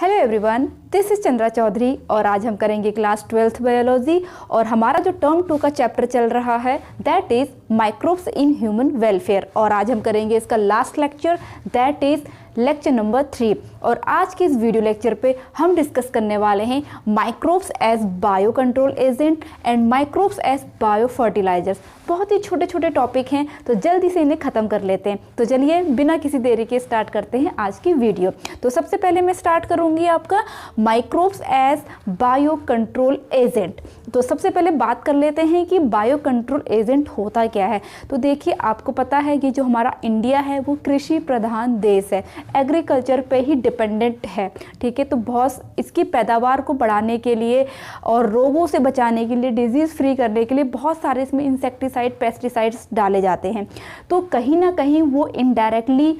Hello everyone, this is Chandra Choudhary और आज हम करेंगे क्लास 12th बायोलॉजी और हमारा जो टर्म 2 का चैप्टर चल रहा है that is microbes in human welfare और आज हम करेंगे इसका last lecture that is lecture number 3। और आज के इस वीडियो लेक्चर पे हम डिस्कस करने वाले हैं microbes as bio control agent and microbes as bio fertilizers. बहुत ही छोटे छोटे टॉपिक हैं तो जल्दी से इन्हें ख़त्म कर लेते हैं। तो चलिए बिना किसी देरी के स्टार्ट करते हैं आज की वीडियो। तो सबसे पहले मैं स्टार्ट करूंगी आपका microbes as bio control agent. तो सबसे पहले बात कर लेते हैं कि बायो कंट्रोल एजेंट होता क्या है। तो देखिए, आपको पता है कि जो हमारा इंडिया है वो कृषि प्रधान देश है, एग्रीकल्चर पे ही डिपेंडेंट है। ठीक है, तो बहुत इसकी पैदावार को बढ़ाने के लिए और रोगों से बचाने के लिए, डिजीज़ फ्री करने के लिए बहुत सारे इसमें इंसेक्टिसाइड, पेस्टिसाइड्स डाले जाते हैं। तो कहीं ना कहीं वो इनडायरेक्टली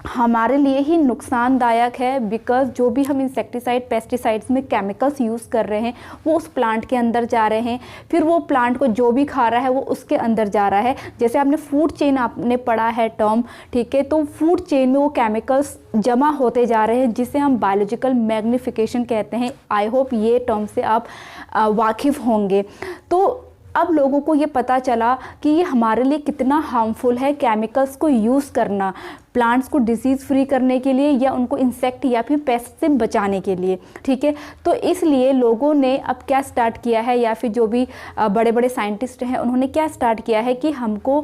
हमारे लिए ही नुकसानदायक है, बिकॉज जो भी हम इंसेक्टिसाइड, पेस्टिसाइड्स में केमिकल्स यूज़ कर रहे हैं वो उस प्लांट के अंदर जा रहे हैं, फिर वो प्लांट को जो भी खा रहा है वो उसके अंदर जा रहा है। जैसे आपने फूड चेन आपने पढ़ा है टर्म, ठीक है, तो फूड चेन में वो केमिकल्स जमा होते जा रहे हैं जिसे हम बायोलॉजिकल मैग्निफिकेशन कहते हैं। आई होप ये टर्म से आप वाकिफ़ होंगे। तो अब लोगों को ये पता चला कि ये हमारे लिए कितना हार्मफुल है केमिकल्स को यूज़ करना प्लांट्स को डिसीज़ फ्री करने के लिए या उनको इंसेक्ट या फिर पेस्ट से बचाने के लिए। ठीक है, तो इसलिए लोगों ने अब क्या स्टार्ट किया है, या फिर जो भी बड़े बड़े साइंटिस्ट हैं उन्होंने क्या स्टार्ट किया है कि हमको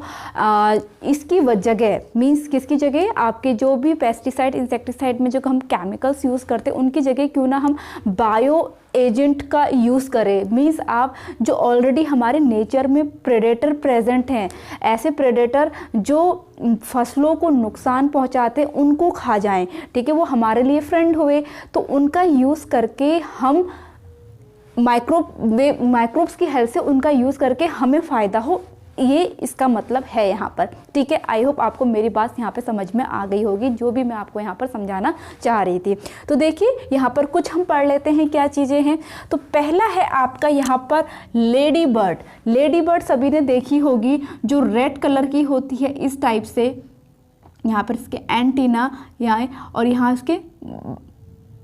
इसकी जगह मीन्स किसकी जगह, आपके जो भी पेस्टिसाइड, इंसेक्टिसाइड में जो हम केमिकल्स यूज़ करते हैं उनकी जगह क्यों ना हम बायो एजेंट का यूज़ करें। मीन्स आप जो ऑलरेडी हमारे नेचर में प्रेडेटर प्रेजेंट हैं, ऐसे प्रेडेटर जो फसलों को नुकसान पहुंचाते उनको खा जाएं, ठीक है, वो हमारे लिए फ्रेंड हुए, तो उनका यूज़ करके हम माइक्रोब्स की हेल्प से उनका यूज़ करके हमें फ़ायदा हो, ये इसका मतलब है यहाँ पर। ठीक है, आई होप आपको मेरी बात यहाँ पे समझ में आ गई होगी जो भी मैं आपको यहाँ पर समझाना चाह रही थी। तो देखिए यहाँ पर कुछ हम पढ़ लेते हैं क्या चीज़ें हैं। तो पहला है आपका यहाँ पर लेडी बर्ड। लेडी बर्ड सभी ने देखी होगी, जो रेड कलर की होती है इस टाइप से, यहाँ पर इसके एंटीना यहाँ और यहाँ इसके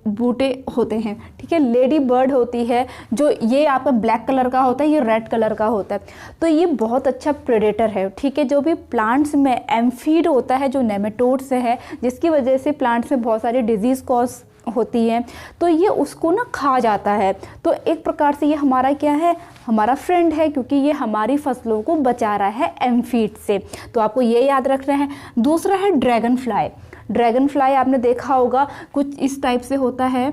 बूटे होते हैं। ठीक है, लेडी बर्ड होती है, जो ये आपका ब्लैक कलर का होता है, ये रेड कलर का होता है। तो ये बहुत अच्छा प्रेडेटर है। ठीक है, जो भी प्लांट्स में एम्फीड होता है, जो नेमेटोड से है, जिसकी वजह से प्लांट्स में बहुत सारी डिजीज़ कॉज होती है, तो ये उसको ना खा जाता है। तो एक प्रकार से ये हमारा क्या है, हमारा फ्रेंड है, क्योंकि ये हमारी फसलों को बचा रहा है एम्फीड से। तो आपको ये याद रखना है। दूसरा है ड्रैगन फ्लाई। ड्रैगन फ्लाई आपने देखा होगा, कुछ इस टाइप से होता है,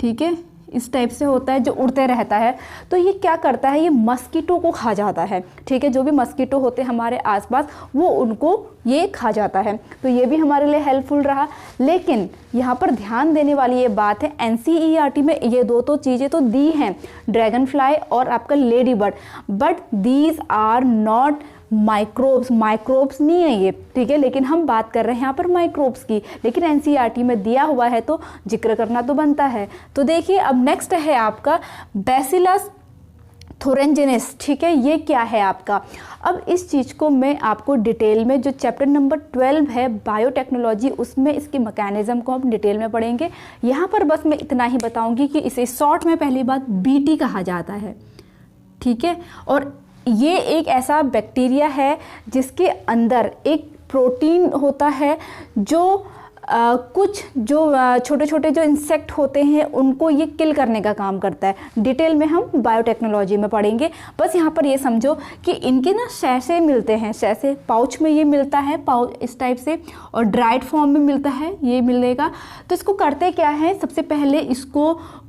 ठीक है, इस टाइप से होता है जो उड़ते रहता है। तो ये क्या करता है, ये मस्कीटो को खा जाता है। ठीक है, जो भी मस्कीटो होते हैं हमारे आसपास वो उनको ये खा जाता है। तो ये भी हमारे लिए हेल्पफुल रहा। लेकिन यहाँ पर ध्यान देने वाली ये बात है, एनसीईआरटी में ये दो तो चीज़ें तो दी हैं, ड्रैगन फ्लाई और आपका lady bird, but these are not microbes नहीं है ये। ठीक है, लेकिन हम बात कर रहे हैं यहाँ पर माइक्रोब्स की, लेकिन एनसीईआरटी में दिया हुआ है तो जिक्र करना तो बनता है। तो देखिए, अब नेक्स्ट है आपका बैसिलस थोरेंजिनिस। ठीक है, ये क्या है आपका, अब इस चीज़ को मैं आपको डिटेल में, जो चैप्टर नंबर 12 है बायोटेक्नोलॉजी, उसमें इसकी मैकेनिज्म को हम डिटेल में पढ़ेंगे। यहाँ पर बस मैं इतना ही बताऊँगी कि इसे शॉर्ट में पहली बात बीटी कहा जाता है। ठीक है, और ये एक ऐसा बैक्टीरिया है जिसके अंदर एक प्रोटीन होता है जो कुछ जो छोटे छोटे जो इंसेक्ट होते हैं उनको ये किल करने का काम करता है। डिटेल में हम बायोटेक्नोलॉजी में पढ़ेंगे। बस यहाँ पर ये समझो कि इनके ना सैसे मिलते हैं, सैसे पाउच में ये मिलता है, पाउच इस टाइप से, और ड्राइड फॉर्म में मिलता है, ये मिलेगा। तो इसको करते क्या है, सबसे पहले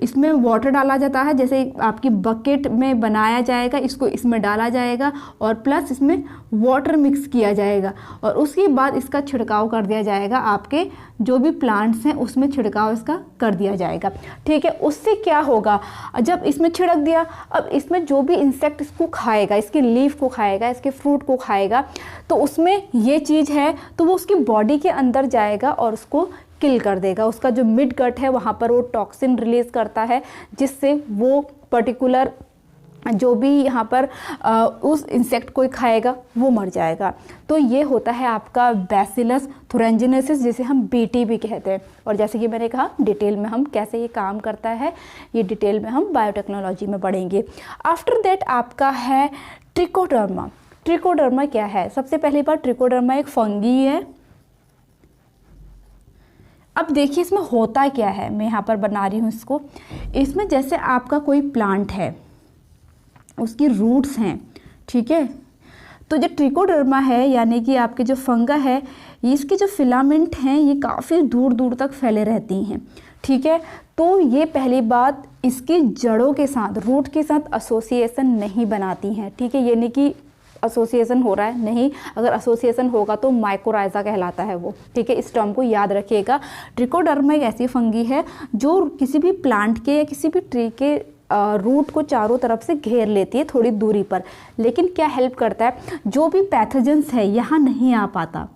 इसमें वाटर डाला जाता है, जैसे आपकी बकेट में बनाया जाएगा, इसको इसमें डाला जाएगा और प्लस इसमें वाटर मिक्स किया जाएगा और उसके बाद इसका छिड़काव कर दिया जाएगा, आपके जो भी प्लांट्स हैं उसमें छिड़काव इसका कर दिया जाएगा। ठीक है, उससे क्या होगा, जब इसमें छिड़क दिया, अब इसमें जो भी इंसेक्ट इसको खाएगा, इसकी लीफ को खाएगा, इसके फ्रूट को खाएगा, तो उसमें ये चीज़ है तो वो उसकी बॉडी के अंदर जाएगा और उसको किल कर देगा। उसका जो मिड गट है वहाँ पर वो टॉक्सिन रिलीज़ करता है, जिससे वो पर्टिकुलर जो भी यहाँ पर उस इंसेक्ट को खाएगा वो मर जाएगा। तो ये होता है आपका बैसिलस थुरिंजिनेसिस, जिसे हम बीटी भी कहते हैं। और जैसे कि मैंने कहा डिटेल में हम कैसे ये काम करता है, ये डिटेल में हम बायोटेक्नोलॉजी में पढ़ेंगे। आफ्टर दैट आपका है ट्रिकोडर्मा। ट्रिकोडर्मा क्या है? सबसे पहली बार ट्रिकोडर्मा एक फंगी है। अब देखिए इसमें होता क्या है, मैं यहाँ पर बना रही हूँ इसको। इसमें जैसे आपका कोई प्लांट है, उसकी रूट्स हैं, ठीक है, तो जो ट्रिकोडर्मा है यानी कि आपके जो फंगा है, इसके जो फिलामेंट हैं ये काफ़ी दूर दूर तक फैले रहती हैं, ठीक है। तो ये पहली बात, इसकी जड़ों के साथ, रूट के साथ एसोसिएशन नहीं बनाती हैं, ठीक है। यानी कि एसोसिएशन हो रहा है नहीं, अगर एसोसिएशन होगा तो माइकोराइजा कहलाता है वो, ठीक है। इस टर्म को याद रखिएगा। ट्रिकोडर्मा एक ऐसी फंगी है जो किसी भी प्लांट के या किसी भी ट्री के रूट को चारों तरफ से घेर लेती है थोड़ी दूरी पर। लेकिन क्या हेल्प करता है, जो भी पैथोजेंस है यहाँ नहीं आ पाता,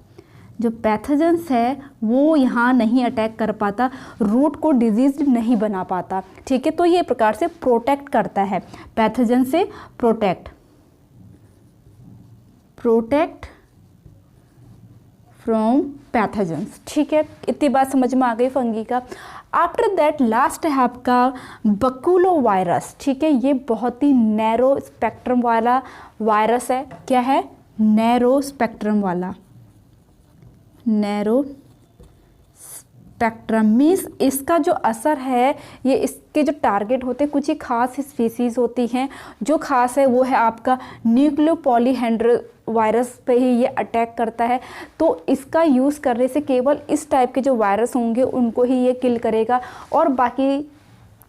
जो पैथोजेंस है वो यहाँ नहीं अटैक कर पाता, रूट को डिजीज नहीं बना पाता, ठीक है। तो ये प्रकार से प्रोटेक्ट करता है, पैथोजन से प्रोटेक्ट फ्रॉम पैथोजेंस, ठीक है। इतनी बात समझ में आ गई फंगी का। आफ्टर दैट लास्ट है आपका बकुलो वायरस, ठीक है। ये बहुत ही नैरो स्पेक्ट्रम वाला वायरस है। क्या है? नैरो स्पेक्ट्रम वाला। नैरो स्पेक्ट्रम मीन्स इसका जो असर है, ये इसके जो टारगेट होते हैं कुछ ही खास स्पीसीज होती हैं। जो खास है वो है आपका न्यूक्लियोपॉलीहेड्रल वायरस पे ही ये अटैक करता है। तो इसका यूज़ करने से केवल इस टाइप के जो वायरस होंगे उनको ही ये किल करेगा, और बाकी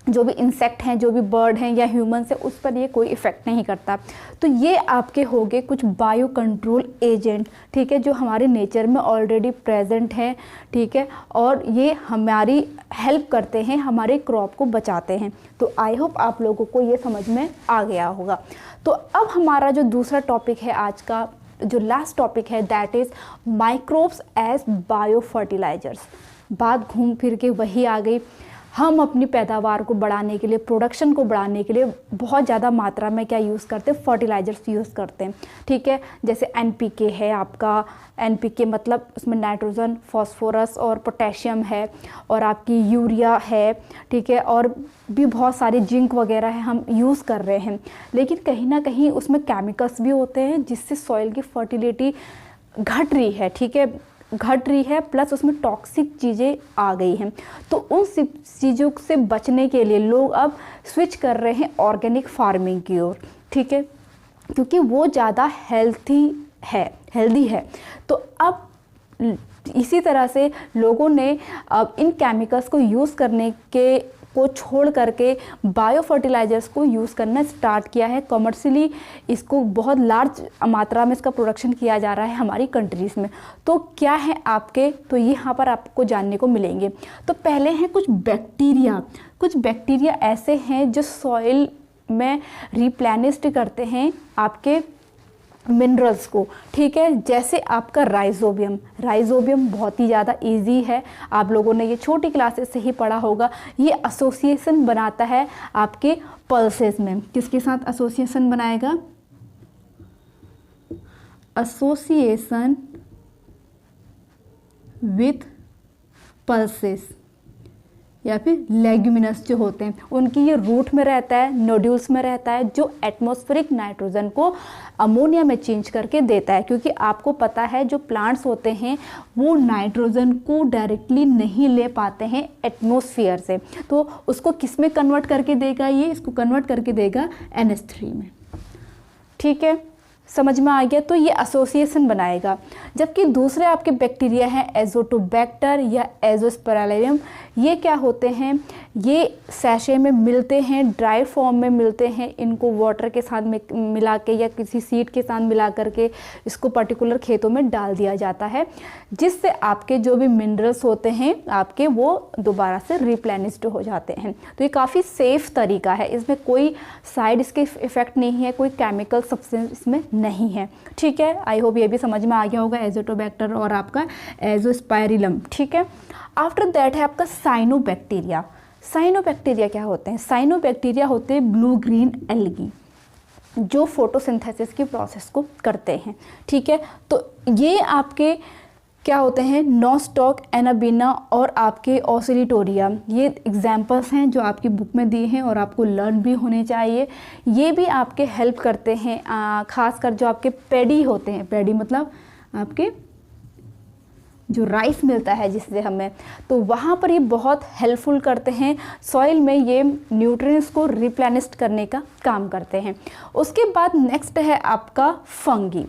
जो भी इंसेक्ट हैं, जो भी बर्ड हैं या ह्यूमंस है, उस पर ये कोई इफ़ेक्ट नहीं करता। तो ये आपके हो गए कुछ बायो कंट्रोल एजेंट, ठीक है, जो हमारे नेचर में ऑलरेडी प्रेजेंट हैं, ठीक है, और ये हमारी हेल्प करते हैं, हमारे क्रॉप को बचाते हैं। तो आई होप आप लोगों को ये समझ में आ गया होगा। तो अब हमारा जो दूसरा टॉपिक है आज का, जो लास्ट टॉपिक है, that is microbes as bio fertilizers. बात घूम फिर के वही आ गई। हम अपनी पैदावार को बढ़ाने के लिए, प्रोडक्शन को बढ़ाने के लिए बहुत ज़्यादा मात्रा में क्या यूज़ करते हैं? फर्टिलाइजर्स यूज़ करते हैं, ठीक है। जैसे NPK है आपका, NPK मतलब उसमें नाइट्रोजन, फॉस्फोरस और पोटेशियम है, और आपकी यूरिया है, ठीक है, और भी बहुत सारे जिंक वगैरह है हम यूज़ कर रहे हैं। लेकिन कहीं ना कहीं उसमें केमिकल्स भी होते हैं जिससे सॉइल की फर्टिलिटी घट रही है, ठीक है, घट रही है, प्लस उसमें टॉक्सिक चीज़ें आ गई हैं। तो उन चीज़ों से बचने के लिए लोग अब स्विच कर रहे हैं ऑर्गेनिक फार्मिंग की ओर, ठीक है, क्योंकि वो ज़्यादा हेल्दी है। तो अब इसी तरह से लोगों ने अब इन केमिकल्स को यूज़ करने को छोड़ करके बायो फर्टिलाइजर्स को यूज़ करना स्टार्ट किया है। कमर्शियली इसको बहुत लार्ज मात्रा में इसका प्रोडक्शन किया जा रहा है हमारी कंट्रीज़ में। तो क्या है आपके, तो यहाँ पर आपको जानने को मिलेंगे। तो पहले हैं कुछ बैक्टीरिया ऐसे हैं जो सॉइल में रिप्लेनिश्ड करते हैं आपके मिनरल्स को, ठीक है। जैसे आपका राइजोबियम बहुत ही ज़्यादा इजी है, आप लोगों ने ये छोटी क्लासेस से ही पढ़ा होगा। ये एसोसिएशन बनाता है आपके पल्सेस में। किसके साथ एसोसिएशन बनाएगा? एसोसिएशन विथ पल्सेस या फिर लेग्यूमिनस जो होते हैं, उनकी ये रूट में रहता है, नोड्यूल्स में रहता है, जो एटमॉस्फेरिक नाइट्रोजन को अमोनिया में चेंज करके देता है। क्योंकि आपको पता है जो प्लांट्स होते हैं वो नाइट्रोजन को डायरेक्टली नहीं ले पाते हैं एटमॉस्फेयर से, तो उसको किस में कन्वर्ट करके देगा? ये इसको कन्वर्ट करके देगा NH3 में, ठीक है, समझ में आ गया। तो ये एसोसिएशन बनाएगा। जबकि दूसरे आपके बैक्टीरिया हैं एजोटोबैक्टर या एजोस्पेरालियम। ये क्या होते हैं? ये सैशे में मिलते हैं, ड्राई फॉर्म में मिलते हैं। इनको वाटर के साथ मिला के या किसी सीड के साथ मिला करके इसको पर्टिकुलर खेतों में डाल दिया जाता है, जिससे आपके जो भी मिनरल्स होते हैं आपके वो दोबारा से रिप्लेनिश्ड हो जाते हैं। तो ये काफ़ी सेफ तरीका है, इसमें कोई साइड इसके इफ़ेक्ट नहीं है, कोई केमिकल सब्सटेंस इसमें नहीं है, ठीक है। आई होप ये भी समझ में आ गया होगा, एजोटोबैक्टर और आपका एजोस्पाइरिलम, ठीक है। आफ्टर दैट है आपका साइनोबैक्टीरिया। साइनोबैक्टीरिया क्या होते हैं? साइनोबैक्टीरिया होते हैं ब्लू ग्रीन एल्गी, जो फोटोसिंथेसिस की प्रोसेस को करते हैं। ठीक है, तो ये आपके क्या होते हैं, नोस्टॉक, एनाबीना और आपके ओसिलिटोरिया, ये एग्जाम्पल्स हैं जो आपकी बुक में दिए हैं और आपको लर्न भी होने चाहिए। ये भी आपके हेल्प करते हैं, खासकर जो आपके पैडी होते हैं, पैडी मतलब आपके जो राइस मिलता है जिससे हमें, तो वहाँ पर ये बहुत हेल्पफुल करते हैं, सॉइल में ये न्यूट्रिएंट्स को रिप्लेनिश करने का काम करते हैं। उसके बाद नेक्स्ट है आपका फंगी।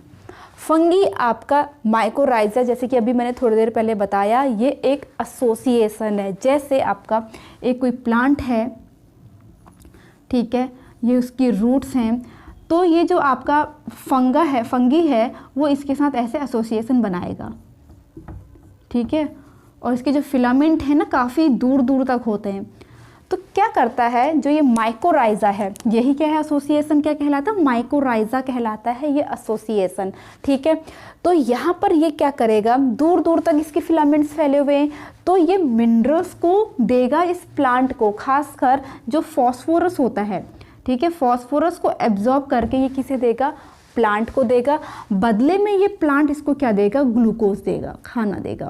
फंगी आपका माइकोराइजा, जैसे कि अभी मैंने थोड़ी देर पहले बताया, ये एक एसोसिएशन है। जैसे आपका एक कोई प्लांट है, ठीक है, ये उसकी रूट्स हैं, तो ये जो आपका फंगी है वो इसके साथ ऐसे एसोसिएशन बनाएगा, ठीक है, और इसके जो फिलामेंट है ना काफ़ी दूर दूर तक होते हैं। तो क्या करता है, जो ये माइकोराइजा है, यही क्या है, एसोसिएशन क्या कहलाता है, माइकोराइजा कहलाता है ये एसोसिएशन। ठीक है, तो यहाँ पर ये क्या करेगा, दूर दूर तक इसके फिलामेंट्स फैले हुए हैं, तो ये मिनरल्स को देगा इस प्लांट को, खासकर जो फॉस्फोरस होता है। ठीक है, फॉस्फोरस को एब्जॉर्ब करके ये किसे देगा, प्लांट को देगा। बदले में ये प्लांट इसको क्या देगा, ग्लूकोज देगा, खाना देगा।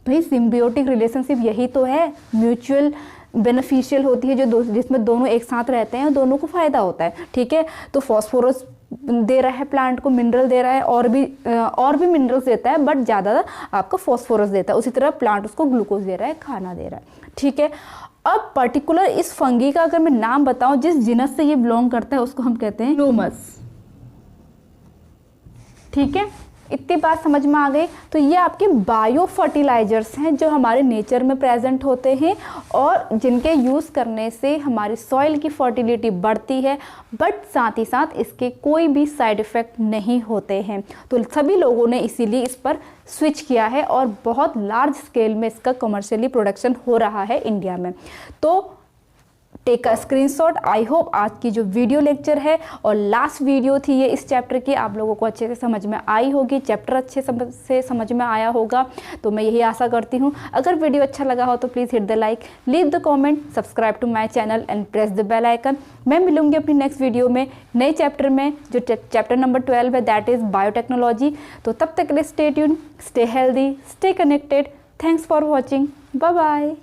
भाई सिम्बियोटिक रिलेशनशिप यही तो है, म्यूचुअल बेनिफिशियल होती है, जो जिसमें दोनों एक साथ रहते हैं, दोनों को फायदा होता है। ठीक है, तो फॉस्फोरस दे रहा है प्लांट को, मिनरल दे रहा है, और भी मिनरल्स देता है, बट ज़्यादा आपको फॉस्फोरस देता है। उसी तरह प्लांट उसको ग्लूकोज दे रहा है, खाना दे रहा है। ठीक है, अब पर्टिकुलर इस फंगी का अगर मैं नाम बताऊं, जिस जिनस से ये बिलोंग करता है उसको हम कहते हैं ग्लोमस। ठीक है, इतनी बात समझ में आ गई। तो ये आपके बायो फर्टिलाइजर्स हैं जो हमारे नेचर में प्रेजेंट होते हैं और जिनके यूज़ करने से हमारी सॉइल की फर्टिलिटी बढ़ती है, बट साथ ही साथ इसके कोई भी साइड इफ़ेक्ट नहीं होते हैं। तो सभी लोगों ने इसीलिए इस पर स्विच किया है और बहुत लार्ज स्केल में इसका कमर्शियली प्रोडक्शन हो रहा है इंडिया में। तो take a screenshot. I hope आज की जो वीडियो लेक्चर है और लास्ट वीडियो थी ये इस चैप्टर की, आप लोगों को अच्छे से समझ में आई होगी, चैप्टर अच्छे से समझ में आया होगा, तो मैं यही आशा करती हूँ। अगर वीडियो अच्छा लगा हो तो please hit the like, leave the comment, subscribe to my channel and press the bell icon. मैं मिलूंगी अपनी नेक्स्ट वीडियो में नए चैप्टर में, जो चैप्टर नंबर 12 है, दैट इज़ बायोटेक्नोलॉजी। तो तब तक के लिए stay tune, stay healthy, stay connected. Thanks for watching, bye bye.